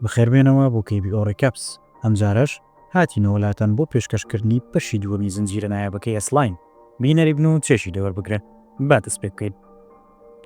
بەخێربێنەوە بۆ KBO Recaps ئەم جارەش هاتینەوە وڵاتەن بۆ پێشکەشکردنی بەشی دووەمی زنجیرە نایابەکەی ئەسلاین بینەری بن و چێشی دەوەربگرن با دەست پێ بکەین.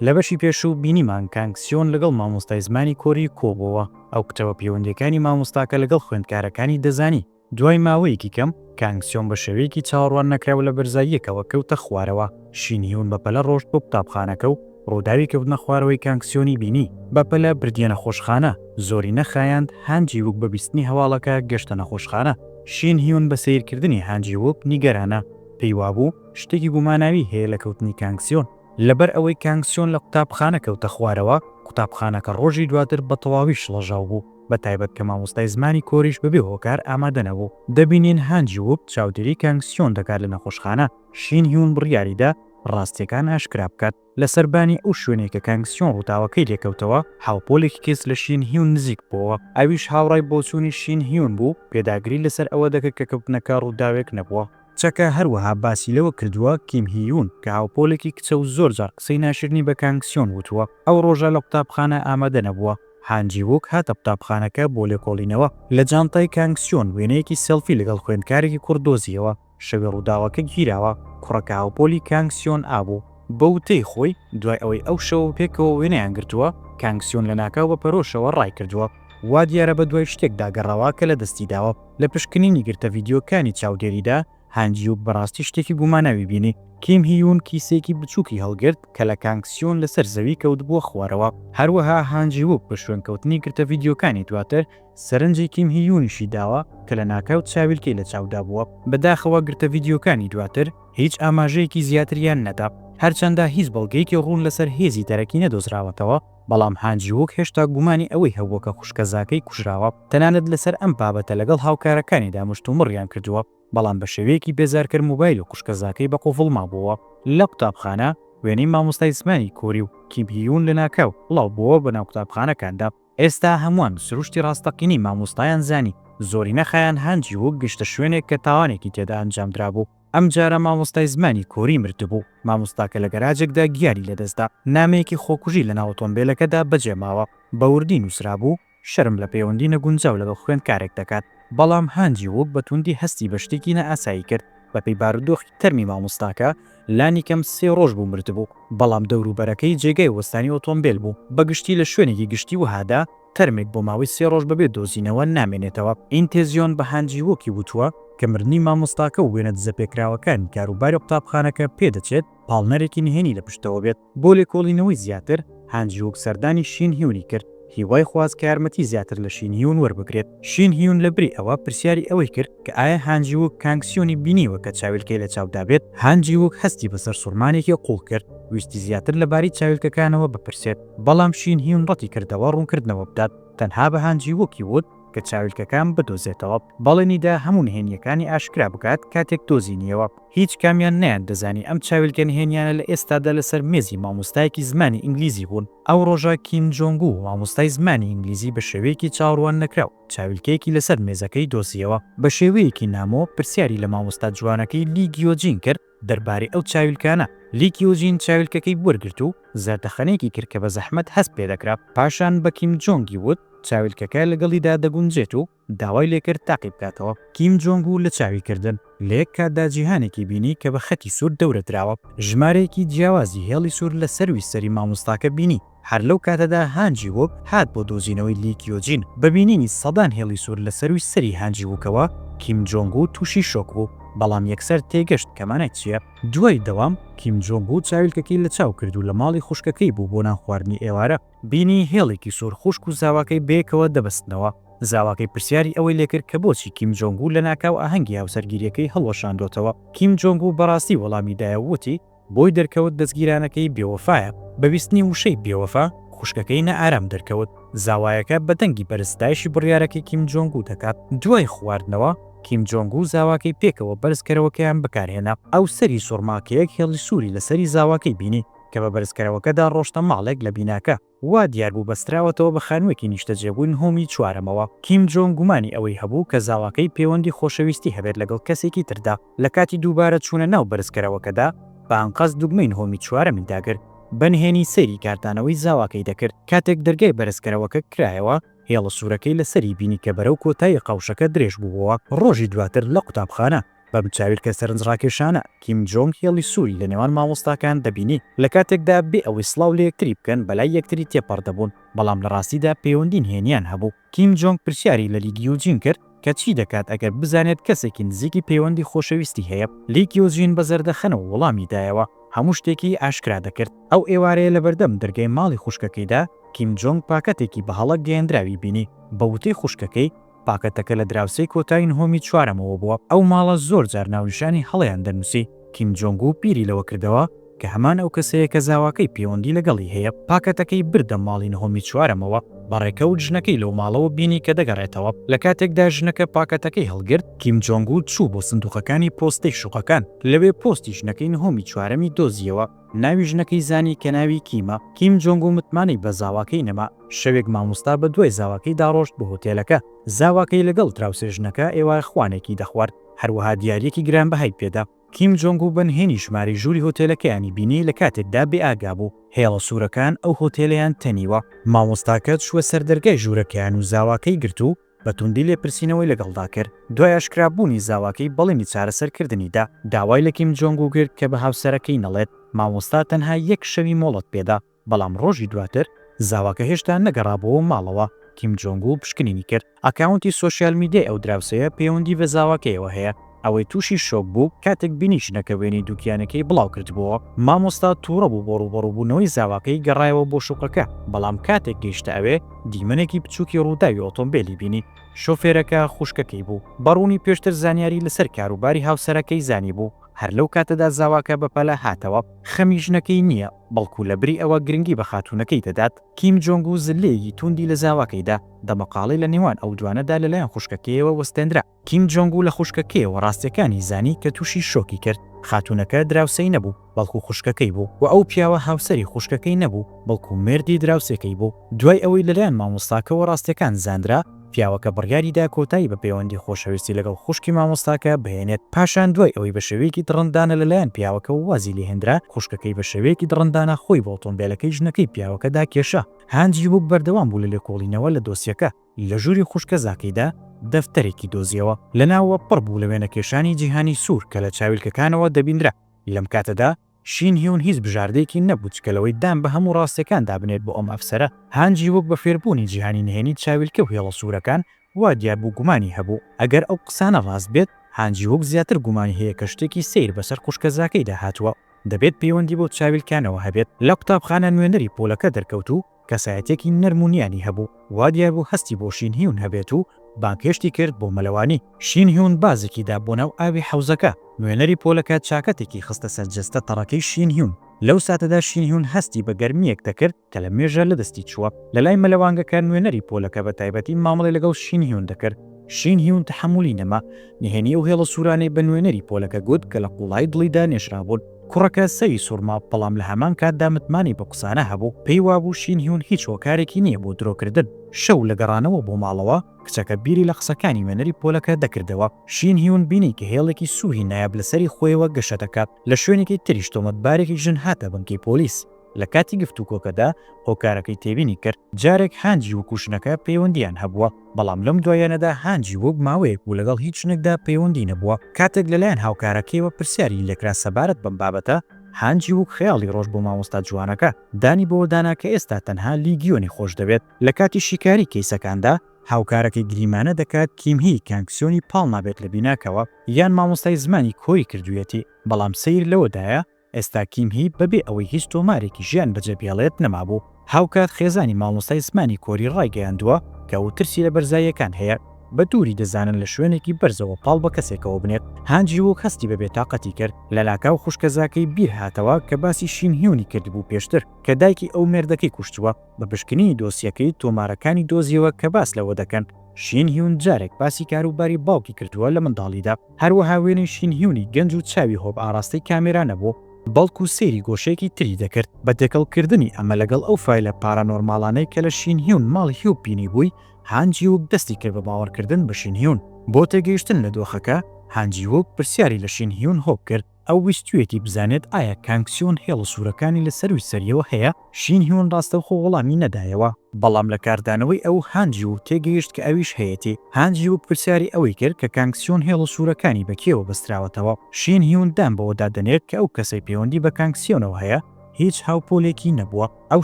لە بەشی پێشوو بینیمان کانکسیۆن لەگەڵ مامۆستای زمانی کۆری کۆبەوە ئەو کتەوە پەیوەندیەکانی مامۆستاکە لەگەڵ خوێندکارەکانی دەزانی. دوای ماوەیەکی کەم کانکسیۆن بە شێوەیەکی چاوەڕوان نەکراوە لە بەرزاییەکەوە کەوتە خوارەوە. شینهیون بەپەلە ڕۆژ بۆ قوتابخانەکە و ڕووداوی کەوتنە خوارەوەی کانکسیۆنی بینی بەپەلە بردیە نەخۆشخانە زۆری نەخایاند هانجی ووک بە بیستنی هەواڵەکە گەشتە نەخۆشخانە. شینهیون بە سیرکردنی هانجی ووک نیگەرانە پێی وابوو شتێکی گوماناوی هەیە لە کەوتنی کانکسیۆن. لەبەر ئەوەی کانکسیۆن لە قوتابخانە کەوتە خوارەوە قوتابخانەکە ڕۆژی دواتر بە تەواوی شڵەژاو بوو بە تایبەت کە مامۆستای زمانی کۆریش بەبێ هۆکار ئامادە نەبوو. دەبینین هانجی ووک چاودێری کانکسیۆن دەکات لە نەخۆشخانە. شینهیون بڕیاریدا ڕاستیەکان ئاشکرا بکات لەسەربانی ئەو شوێنێک کە کانکسیۆن ڕووداوەکەی لێکەوتەوە هاوپۆلێکی کەس لە شینهیون نزیک بووەوە. ئەویش هاوڕای بۆچوونی شینهیون بوو پێداگری لەسەر ئەوە دەکرد کە کەوتنەکە ڕووداوێک نەبووە. چەکە هەروەها باسی لەوە کردووە کیمهیون کە هاوپۆلێکی کچە و زۆر جار قسەی ناشرنی بە کانکسیۆن وتووە ئەو ڕۆژە لە قوتابخانە ئامادە نەبووە. هانجی ووک هاتە قوتابخانەکە بۆ لێکۆڵینەوە لە جانتای کانکسیۆن وێنەیەکی سێلفی لەگەڵ خوێندکارێکی کوڕ دۆزیەوە. شەوی ڕووداوەکە گیراوە کوڕەکە هاوپۆلی کانکسیۆن ئابوو. بە وتەی خۆی دوای ئەوەی ئەو شەو پێکەوە وێنەیان گرتووە کانکسیۆن لە ناکاو بە پەرۆشەوە ڕای کردووە. وا دیارە بە دوای شتێک داگەڕاوە کە لە دەستی داوە. لە پشکنینی گرتە ڤیدیۆکانی چاودێریدا هانجی ووک بەڕاستی شتێکی گوماناوی بینی. کیمهیون کیسێکی بچووکی هەڵگرت کە لە کانکسیۆن لەسەر زەوی کەوت بووە خوارەوە. هەروەها هانجی ووک بە شوێنکەوتنی گرتە ڤیدیۆکانی دواتر سەرنجی کیمهیونیشی داوە کە لە ناکاوت چاویلکەی لە چاودا بووە. بەداخەوە گرتە ڤیدیۆکانی دواتر هیچ ئاماژەیەکی زیاتریان نەدا هەرچەندە هیچ بەڵگەیەکی ڕوون لەسەر هێزی دەرەکی نەدۆزراوەتەوە. بەڵام هانجی ووک هێشتا گومانی ئەوەی هەبووە کە خوشکەزاکەی کوژراوە. تەنانەت لەسەر ئەم بابەتە لەگەڵ هاوکارەکانیدا مشتومڕیان کردووە بەڵام بە شێوەیەکی بێزارکرد موبایل و خوشکەزاکەی بە قوفڵ مابووە. لە قوتابخانە وێنەی مامۆستای زمانی کۆری و کیمهیون لە ناکاو بڵاو بووە بەناو قوتابخانەکاندا. ئێستا هەمووان سروشتی ڕاستەقینی مامۆستایان زانی. زۆری نەخایەن هانجی ووک گشتە شوێنێک کە تاوانێکی تێدا ئەنجامدرا بوو. ئەم جارە مامۆستای زمانی کۆری مردبوو. مامۆستاکە لە گەراجێکدا گیانی لەدەستدا نامەیەکی خۆکوژی لە ناو ئۆتۆمبیلەکەدا بەجێماوە. بە وردی نووسرا بوو شەرم لە پەیوەندی نەگونجاو لەگەڵ خوێندکارێک دەکات. بەڵام هانجی ووک بە توندی هەستی بە شتێکی نەئاسایی کرد. بەپێی بارودۆخی تەرمی مامۆستاکە لانی کەم 3 ڕۆژ بوو مردبوو. بەڵام دەوروبەرەکەی جێگەی وەستانی ئۆتۆمبیل بوو. بەگشتی لە شوێنێکی گشتی وهادا تەرمێک بۆ ماوەی 3 ڕۆژ بەبێ دۆزینەوە نامێنێتەوە. ئینتێزیۆن بە هانجی ووکی وتووە کە مردنی مامۆستاکە و وێنە دزەپێکراوەکان کاروباری قوتابخانەکە پێدەچێت پاڵنەرێکی نهێنی لە پشتەوە بێت. بۆ لێکۆڵینەوەی زیاتر هانجی ووک سەردانی شینهیونی کرد هیوای خواست کە یارمەتی زیاتر لە شینهیون وەربگرێت. شینهیون لەبری ئەوە پرسیاری ئەوەی کرد کە ئایا هانجی ووک کانکسیۆنی بینیوە کە چاویلکەی لە چاودا بێت. هانجی ووک هەستی بەسەر سوورمانێکی قوڵ کرد ویستی زیاتر لەباری چاویلکەکانەوە بپرسێت. بەڵام شینهیون ڕەتی کردەوە ڕوونکردنەوە بدات تەنها بە هانجی ووکی وت کە چاویلکەکان بدۆزێتەوە. بەڵێنیدا هەموو نهێنیەکانی ئاشکرا بکات کاتێک دۆزینیەوە. هیچ کامیان نیان دەزانی ئەم چاویلکە نهێنیانە لە ئێستادا لەسەر مێزی مامۆستایەکی زمانی ئینگلیزی بوون. ئەو ڕۆژە کیم جۆنگ و مامۆستای زمانی ئینگلیزی بە شێوەیەکی چاوەڕوان نەکراو چاویلکەیەکی لەسەر مێزەکەی دۆزیەوە. بە شێوەیەکی نامۆ پرسیاری لە مامۆستا جوانەکەی لی گیۆجین کرد دەربارەی ئەو چاویلکانە. لی گیۆجین چاویلکەکەی وەرگرت و زەردەخەنەیەکی کرد کە بە زەحمەت هەست پێدەکرا. پاشان بە کیم جۆنگی وت چاویلکەکە لەگەڵیدا دەگونجێت و داوای لێکرد تاقی بکاتەوە. کیم جۆنگ و لە چاویکردن لە یەک کاتدا جیهانێکی بینی کە بە خەتی سوور دەورە دراوە. ژمارەیەکی جیاوازی هێڵی سوور لە سەروی سەری مامۆستاکە بینی. هەر لەو کاتەدا هانجی ووک هات بۆ دۆزینەوەی لی گیۆجین. ببینینی سەدان هێڵی سوور لە سەروی سەری هانجی ووکەوە کیم جۆنگ و تووشی شۆک بوو. بەڵام یەکسەر تێگەشت کەمانای چییە. دوای دەوام کیم جۆنگ و چاویلکەکەی لە چاو کرد و لە ماڵی خوشکەکەی بوو بۆ نان خواردنی ئێوارە. بینی هێڵێکی سوور خوشک و زاواکەی بەیەکەوە دەبەستنەوە. زاواکەی پرسیاری ئەوەی لێکرد کە بۆچی کیم جۆنگ و لە ناکاو ئاهەنگی هاوسەرگیریەکەی هەڵوەشاندۆتەوە. کیم جۆنگ و بەڕاستی وەڵامی دایەوتی بۆی دەرکەوت دەستگیرانەکەی بێوەفایە. بەویستنی وشەی بێوەفا خوشکەکەی نەئارام دەرکەوت. زاوایەکە بەدەنگی بەرزتایشی بڕیارەکەی کیم جۆنگ و دەکات. دوای خواردنەوە کیم جۆنگ و زاواکەی پێکەوە بەرزکەرەوەکەیان بەکارهێنا. ئەو سەری سوورماکەیەک هێڵی سووری لەسەری زاواکەی بینی کە بە بەرزکەرەوەکەدا ڕۆشتە ماڵێک لە بیناکە. وا دیار بوو بەستراوەتەوە بە خانوویەکی نیشتەجێبوون هۆمی چوارەمەوە. کیم جۆنگ گومانی ئەوەی هەبوو کە زاواکەی پەیوەندی خۆشەویستی هەبێت لەگەڵ کەسێکی تردا. لە کاتی دووبارە چوونە ناو بەرزکەرەوەکەدا بە ئەنقەس دوگمەی هۆمی چوارەمی داگرت. بەنهێنی سەیری کارتانەوەی زاواکەی دەکرد. کاتێک دەرگای بەرزکەرەوەکە کرایەوە هێڵە سوورەکەی لەسەری بینی کە بەرەو کۆتایی قاوشەکە درێژ بووەوە. ڕۆژی دواتر لە قوتابخانە بە بچاویلکە سەرنجڕاکێشانە کیم جۆنگ هێڵی سووری لە نێوان مامۆستاکان دەبینی لە کاتێکدا بێ ئەوەی سڵاو لە یەکتری بکەن بەلای یەکتری تێپەڕدەبوون، بەڵام لە ڕاستیدا پەیوەندین هێنیان هەبوو. کیم جۆنگ پرسیاری لە لی گیوجین کرد کە چی دەکات ئەگەر بزانێت کەسێکی نزیکی پەیوەندی خۆشەویستی هەیە. لی گیوجین بە زەردەخەنەوە وەڵامی دایەوە، هەموو شتێکی ئاشکرا دەکرد. ئەو ئێوارەیە لە بەردەم دەرگای ماڵی خوشکەکەیدا کیم جۆنگ پاکەتێکی بە هەڵک گەیەندراوی بینی. بە وتەی خوشکەکەی پاکەتەکە لە دراوسەی کۆتایی نهۆمی چوارەمەوە بووە. ئەو ماڵە زۆر جار ناونیشانی هەڵەیان دەنووسی. کیم جۆنگ و پیری لەوە کردەوە کە هەمان ئەو کەسەیە کە زاواکەی پەیوەندی لەگەڵی هەیە. پاکەتەکەی بردە ماڵی نهۆمی چوارەمەوە. بەڕێکەوت ژنەکەی لەو ماڵەوە بینی کە دەگەڕێتەوە. لە کاتێکدا ژنەکە پاکەتەکەی هەڵگرت، کیم جۆنگ چوو بۆ سندوقەکانی پۆستەی شوقەکان. لەوێ پۆستی ژنەکەی نهۆمی چوارەمی دۆزیەوە. ناوی ژنەکەی زانی کە ناوی کیمە. کیم جۆنگ متمانەی بە زاواکەی نەما. شەوێک مامۆستا بە دوای زاواکەی داڕۆشت بە هۆتێلەکە. زاواکەی لەگەڵ دراوسێ ژنەکە ئێوە خوانێکی دەخوارد، هەروەها دیارێکی گرانبەهای پێدا. کیم جۆنگ بەنهێنی ژمارەی ژووری هۆتێلەکەیانی بینی لە کاتێکدا بێئاگا بوو. هێڵە سوورەکان ئەو هۆتێلەیان تەنیوە. مامۆستاکە چووە سەردەرگای ژوورەکەیان و زاواکەی گرت و بە توندی لێپرسینەوەی لەگەڵدا کرد. دوای ئاشکرابوونی زاواکەی بەڵێنی چارەسەرکردنیدا داوای لە کیم جۆنگ کرد کە بە هاوسەرەکەی نەڵێت. مامۆستا تەنها یەک شەوی مۆڵەت پێدا، بەڵام ڕۆژی دواتر زاواکە هێشتا نەگەڕابەوە ماڵەوە. کیم جۆنگ پشکنینی کرد. ئەکاونتی سۆشیال میدیای ئەو دراوسەیە پەیوەندی بە زاواکەیەوە هەیە. ئەوەی تووشی شۆک بوو کاتێک بینی ژنەکە وێنەی دووکیانەکەی بڵاو کردبووە. مامۆستا تووڕە بوو بۆ ڕوبەڕووبوونەوەی زاواکەی گەڕایەوە بۆ شوقەکە، بەڵام کاتێک گەیشتە ئەوێ دیمەنێکی بچووکی ڕووداوی ئۆتۆمبیلی بینی. شۆفێرەکە خوشکەکەی بوو. بەڕوونی پێشتر زانیاری لەسەر کاروباری هاوسەرەکەی زانی بوو. هەر لەو کاتەدا زاواکە بەپەلە هاتەوە. خەمی ژنەکەی نییە، بەڵکو لە بری ئەوە گرنگی بە خاتوونەکەی دەدات. کیم جۆنگ زلەیەکی توندی لە زاواکەیدا. دەمەقاڵی لە نێوان ئەو دوانەدا لەلایەن خوشکەکەیەوە وەستێنرا. کیم جۆنگ لە خوشکەکەیەوە ڕاستیەکانی زانی کە تووشی شۆکی کرد. خاتوونەکە دراوسەی نەبوو، بەڵکو خوشکەکەی بوو، و ئەو پیاوە هاوسەری خوشکەکەی نەبوو، بەڵکو مێردی دراوسەکەی بوو. دوای ئەوەی لەلایەن مامۆستاکەەوە ڕاستیەکان زاندرا، پیاوەکە بڕیاریدا کۆتایی بە پەیوەندی خۆشەویستی لەگەڵ خوشکی مامۆستاکە بهێنێت. پاشان دوای ئەوەی بە شێوەیەکی دڕندانە لەلایەن پیاوەکە وازی لێهێنرا، خوشکەکەی بە شێوەیەکی دڕندانە خۆی بۆ ئۆتۆمبیلەکەی ژنەکەی پیاوەکەدا کێشا. هانجی بوو بەردەوام بوو لە لێکۆڵینەوە لە دۆسیەکە. لە ژووری خوشکە زاکەیدا دەفتەرێکی دۆزیەوە. لەناوە پڕ بوو لە وێنەکێشانی جیهانی سوور کە لە چاویلکەکانەوە دەبیندرا. لەم کاتەدا شین هیون هیچ بژاردەیەکی نەبوو چکەلەوەی دام بە هەموو ڕاستیەکان دابنێت بۆ ئەم ئەفسەرە. هانجی وەک بە فێربوونی جیهانی نهێنی چاویلکە و هێڵە سوورەکان وا دیار بوو گومانی هەبوو. ئەگەر ئەو قسانە ڕاست بێت، هانجی وەک زیاتر گومانی هەیە کە شتێکی سیر بەسەر خوشکە زاکەیدا هاتووە. دەبێت پەیوەندی بۆ چاویلکانەوە هەبێت. لە قوتابخانە نوێنەری پۆلەکە دەرکەوت و کەسایەتێکی نەرمونیانی هەبوو. وا دیار بوو هەستی بۆ شین هیون هەبێت و بانکێشتی کرد بۆ مەلەوانی. شین هیون بازێکی دا بۆ ناو ئاوی حەوزەکە. نوێنەری پۆلەکە چاکەتێکی خستە سەر جەستە تەڕەکەی شین هیون. لەو ساتەدا شین هیون هەستی بە گەرمیەک دەکرد کە لە مێژە لە دەستی چووە. لە لای مەلەوانگەکە نوێنەری پۆلەکە بە تایبەتی مامەڵی لەگەڵ شین هیون دەکرد. شین هیون تەحمولی نەما. نهێنی و هێڵە سوورانەی بە نوێنەری پۆلەکە گوت کە لە قوڵای دڵیدا نێشرابوون. کوڕەکە سەوی سوورما، بەڵام لە هەمان کاتدا متمانی بە قسانە هەبوو. پێی وابوو شین هیون هیچ هۆکارێکی نییە بۆ درۆکردن. شەو لە گەڕانەوە بۆ ماڵەوە کچەکە بیری لە قسەکانی وێنەری پۆلەکە دەکردەوە. شین هیون بینی کە هێڵێکی سووهی نایاب لەسەری خۆیەوە گەشە دەکات. لە شوێنێکی تریش تۆمەتبارێکی ژن هاتە بنکەی پۆلیس. لە کاتی گفتوگۆکەدا هۆکارەکەی تێبینی کرد. جارێک هانجی و کوشنەکە پەیوەندیان هەبووە، بەڵام لەم دوایانەدا هانجی وەک ماوەیەک بوو لەگەڵ هیچ شنێکدا پەیوەندی نەبووە. کاتێک لەلایەن هاوکارەکەیەوە پرسیاری لێکرا سەبارەت بەم بابەتە، هانجی وەک خەیاڵی ڕۆژ بۆ مامۆستا جوانەکە دانی بۆ دانا کە ئێستا تەنها لیگیۆنی خۆش دەبێت. لە کاتی شیکاری کەیسەکاندا هاوکارەکەی گریمانە دەکات کیمهی کانکسیۆنی پاڵ نابێت لە بیناکەوە یان مامۆستای زمانی کۆی کردوویەتی، بەڵام سیر لەوەدایە ئێستا کیمهی بەبێ ئەوەی هیچ تۆمارێکی ژیان بەجێبێڵێت نەمابوو. هاوکات خێزانی مامۆستای زمانی کۆری ڕایگەیاندووە کە ئەو ترسی لە بەرزاییەکان هەیە. بە دووری دەزانن لە شوێنێکی بەرزەوە پاڵ بە کەسێکەوە بنێت. هانجی وەک هەستی بە بێتاقەتی کرد. لە لاکاو خوشکە زاکەی بیر هاتەوە کە باسی شین هیونی کردبوو پێشتر کە دایکی ئەو مێردەکەی کوشتووە. بە پشکنینی دۆسیەکەی تۆمارەکانی دۆزیەوە کە باس لەوە دەکەن. شین هیون جارێک باسی کاروباری باوکی کردووە لە منداڵیدا. هەروەها وێنەی شین هیونی گەنج و چاوی هۆب ئاراستەی کامێرا نەبوو، بەڵکو سێری گۆشەیەکی تری دەکرد. بە تێکەڵکردنی ئەمە لەگەڵ ئەو فایلە پارانۆرماڵانەی کە لە شین هیون ماڵی هیو بینی بووی، هانجی وەک دەستی کرد بە باوەڕکردن بە شین هیون. بۆ تێگەیشتن لە دۆخەکە، هانجی وەک پرسیاری لە شین هیون هۆب کرد. ئەو ویستوێتی بزانێت ئایا کانکسیۆن هێڵە سوورەکانی لە سەروی سەریەوە هەیە. شین هیون ڕاستەوخۆ وەڵامی نەدایەوە، بەڵام لە کاردانەوەی ئەو هانجی و تێگەیشت کە ئەویش هەیەی. هانجی و پرسیاری ئەوەی کرد کە کانکسیۆن هێڵە سوورەکانی بەکێوە بەستراوەتەوە. شین هیون دام بەوەدا دەنێت کە ئەو کەسەی پەیوەندی بە کانکسیۆنەوە هەیە هیچ هاوپۆلێکی نەبووە. ئەو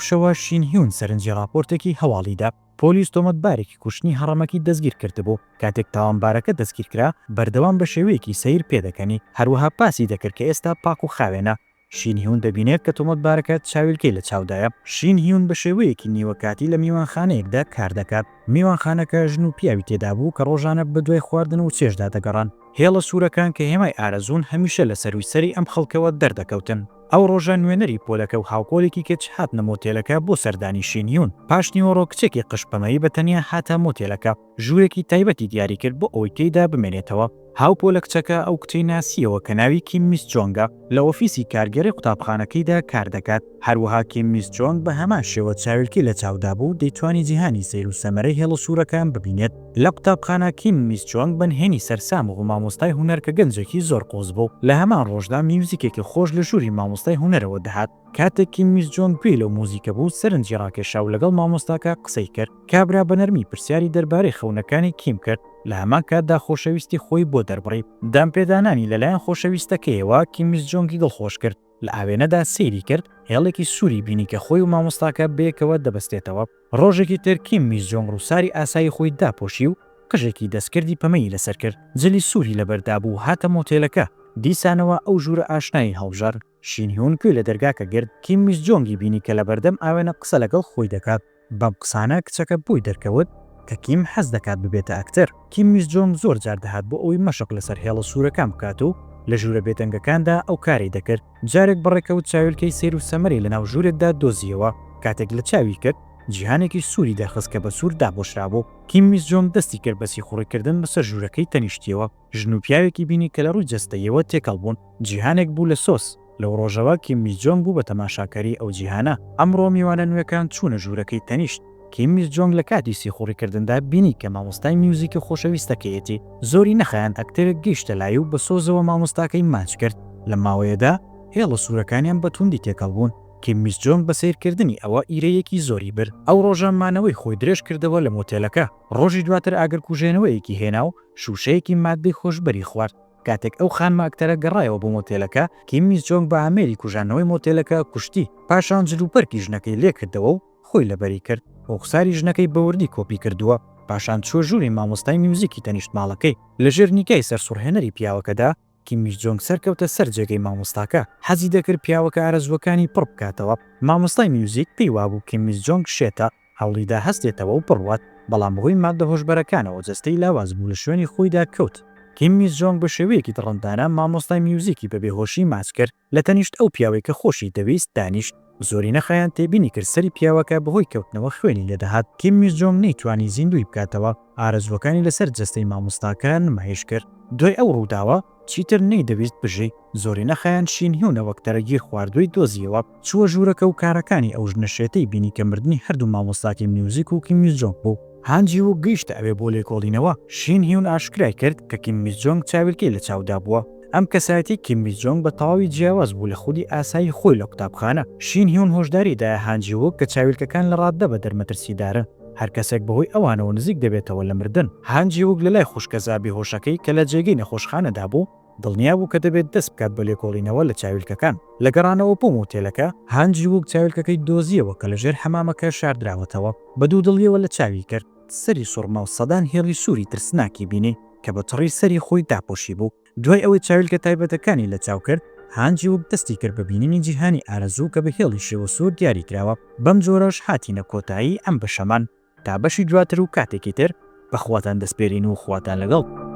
شەوە شین هیون سەرنجی راپۆرتێکی هەواڵیدا. پۆلیس تۆمەتبارێکی کوشتنی هەڕەمەکی دەستگیر کردبوو. کاتێک تاوانبارەکە دەستگیرکرا بەردەوام بە شێوەیەکی سەیر پێدەکەنی، هەروەها پاسی دەکرد کە ئێستا پاک و خاوێنە. شین هیون دەبینێت کە تۆمەتبارەکە چاویلکەی لە چاودایە. شین هیون بە شێوەیەکی نیوەکاتی لە میوانخانەیەکدا کار دەکات. میوانخانەکە ژن و پیاوی تێدا بوو کە ڕۆژانە بەدوای خواردن و چێژدا دەگەڕان. هێڵە سوورەکان کە هێمای ئارەزوون هەمیشە لە سەروی سەری ئەم خەڵکەوە دەردەکەوتن. ئەو ڕۆژە نوێنەری پۆلەکە و هاوکۆلێکی کچ هاتنە مۆتێلەکە بۆ سەردانی شین هیون. پاش نیوەڕۆ کچێکی قشپەمەیی بەتەنیا هاتە مۆتێلەکە، ژوورێکی تایبەتی دیاری کرد بۆ ئەوەی تێیدا بمێنێتەوە. هاوپۆلە کچەکە ئەو کچەی ناسیەوە کە ناوی کیم میس جۆنگە، لە ئۆفیسی کارگەری قوتابخانەکەیدا کار دەکات. هەروەها کیم میس جۆنگ بە هەمان شێوە چاویلکی لە چاودا بوو دەیتوانی جیهانی سەیر و سەمەرەی هێڵە سوورەکان ببینێت. لە قوتابخانە کیم میس جۆنگ بنهێنی سەرسام و مامۆستای هونەر کە گەنجێکی زۆر قۆز بوو. لە هەمان ڕۆژدا میوزیکێکی خۆش لە ژووری مامۆستای هونەرەوە دەهات. کاتێک کیم میس جۆنگ گوێی لەو مۆزیکە بوو سەرنجی ڕاکێشا و لەگەڵ مامۆستاکە قسەی کرد. کابرا بە نەرمی پرسیاری دەربارەی خەونەکانی کیم کرد. لە هەمان کاتدا خۆشەویستی خۆی بۆ دەربڕی. دامپێدانانی لەلایەن خۆشەویستەکەیەوە کیم میس جۆنگی دڵخۆش کرد. لە ئاوێنەدا سەیری کرد، هێڵێکی سووری بینی کە خۆی و مامۆستاکە بەیەکەوە دەبەستێتەوە. ڕۆژێکی تر کیم میس جۆنگ ڕووساری ئاسایی خۆی داپۆشی و قژێکی دەستکردی پەمەی لەسەر کرد. جلی سووری لەبەردا بوو هاتە مۆتێلەکە. دیسانەوە ئەو ژوورە ئاشنایی هەڵبژار. شین هیون کوێ لە دەرگاکە گرت. کیم میس جۆنگی بینی کە لە بەردەم ئاوێنە قسە لەگەڵ خۆی دەکات. بەم قسانە کچەکە بۆی دەرکەوت کە کیم حەز دەکات ببێتە ئەکتەر. کیم میس جۆنگ زۆر جار دەهات بۆ ئەوەی مەشق لەسەر هێڵە سوورەکان بکات و لە ژوورە بێتەنگەکاندا ئەو کاری دەکرد. جارێک بەڕێکەوت چاویلکەی سەیر و سەمەری لەناو ژوورێکدا دۆزیەوە. کاتێک لە چاوی کرد جیهانێکی سووری دەخست کە بە سوور دابۆشرابوو. کیم میس جۆنگ دەستی کرد بەسی خوڕیکردن بەسەر ژوورەکەی تەنیشتیەوە. ژن و پیاوێکی بینی کە لە ڕووی جەستەیەوە تێکەڵ بوون. جیهانێک بوو لە سۆس. لەو ڕۆژەوە کیم میس جۆنگ بوو بە تەماشاکەری ئەو جیهانە. ئەمڕۆ میوانە نوێەکان چوونە ژوورەکەی تەنیشت. کیم میس جۆنگ لە کاتی سیخوڕیکردندا بینی کە مامۆستای میوزیکە خۆشەویستەکەیەتی. زۆری نەخایەن ئەکتەرێک گەیشتە لای و بە سۆزەوە مامۆستاکەی ماچ کرد. لە ماوەیەدا هێڵە سوورەکانیان بە توندی تێکەڵ بوون. کیم میس جۆنگ بە سیرکردنی ئەوە ئیرەیەکی زۆری برد. ئەو ڕۆژە مانەوەی خۆی درێژ کردەوە لە مۆتێلەکە. ڕۆژی دواتر ئاگرکوژێنەوەیەکی هێنا و شوشەیەکی مادەی خۆشبەری خوارد. کاتێک ئەو خانمە ئەکتەرە گەڕایەوە بۆ مۆتێلەکە، کیم میس جۆنگ بە ئامێری کوژانەوەی مۆتێلەکە کوشتی. پاشان جلوپەرکی ژنەکەی لێ کردەوە و خۆی لەبەری کرد. ئۆخساری ژنەکەی بەوردی کۆپی کردووە. پاشان چوە ژووری مامۆستای میوزیکی تەنیشت ماڵەکەی. لە ژێر نیکای سەرسوڕهێنەری پیاوەکەدا کیم میس جۆنگ سەرکەوتە سەر جێگەی مامۆستاکە. حەزی دەکرد پیاوەکە ئارەزوەکانی پڕ بکاتەوە. مامۆستای میوزیک پێی وابوو کیم میس جۆنگ شێتە، هەوڵیدا هەستێتەوە و بڕوات، بەڵام بەهۆی مادە هۆشبەرەکانەوە جەستەی لاواز بوو لە شوێنی خۆیدا کەوت. کیم میس جۆنگ بە شێوەیەکی دڕندانە مامۆستای میوزیکی بە بێهۆشی ماچ کرد. لە تەنیشت ئەو پیاوەی کە خۆشی دەویست دانیشت. زۆری نەخایەن تێبینی کرد سەری پیاوەکە بەهۆی کەوتنەوە خوێنی لێدەهات. کیم میس جۆنگ نەیتوانی زیندوی بکاتەوە. ئارەزوەکانی لەسەر جەستەی مامۆستاکە نمایش کرد. دوای ئەو ڕووداوە چیتر نەیدەویست بژی. زۆری نەخایەن شین هیونەوە کتەرە گیر خواردووی دۆزیەوە. چووە ژوورەکە و کارەکانی ئەو ژنەشێتەی بینی کە مردنی هەردوو مامۆستاکی میوزیک و کیم میس جۆنگ بوو. هانجی و گەیشتە ئەوێ بۆ لێکۆڵینەوە. شین هیون ئاشکرای کرد کە کیم میس جۆنگ چاویلکەی لە چاودا بووە. ئەم کەسایەتی کیم میس جۆنگ بە تەواوی جیاواز بوو لە خودی ئاسایی خۆی لە قوتابخانە. شین هیون هۆشداریدایە هانجی وەک کە چاویلکەکان لە ڕاددە بە دەرمەترسیدارە. هەر کەسێک بەهۆی ئەوانەوە نزیک دەبێتەوە لە مردن. هانجی وەک لە لای خوشکەزابی هۆشەکەی کە لە جێگەی نەخۆشخانەدا بوو دڵنیا بوو کە دەبێت دەست بکات بە لێکۆڵینەوە لە چاویلکەکان. لە گەڕانەوە بۆ مۆتێلەکە هانجی وەک چاویلکەکەی دۆزیەوە کە لەژێر حەمامەکە شاردراوەتەوە. بە دوودڵیەوە لە چاوی کرد. سەری سوڕما و سەدان هێڵی سووری ترسناکی بینی کە بە تڕی سەری خۆی داپۆشی بوو. دوای ئەوەی چاویلکە تایبەتەکانی لە چاو کرد، هانجی وەک دەستی کرد بە بینینی جیهانی ئارەزوو کە بە هێڵی شێوە سوور دیاری کراوە. بەم جۆرەش هاتینە کۆتایی ئەم بەشەمان تا بەشی دواتر و کاتێکی تر بەخواتان دەسپێرین و خواتان لەگەڵ.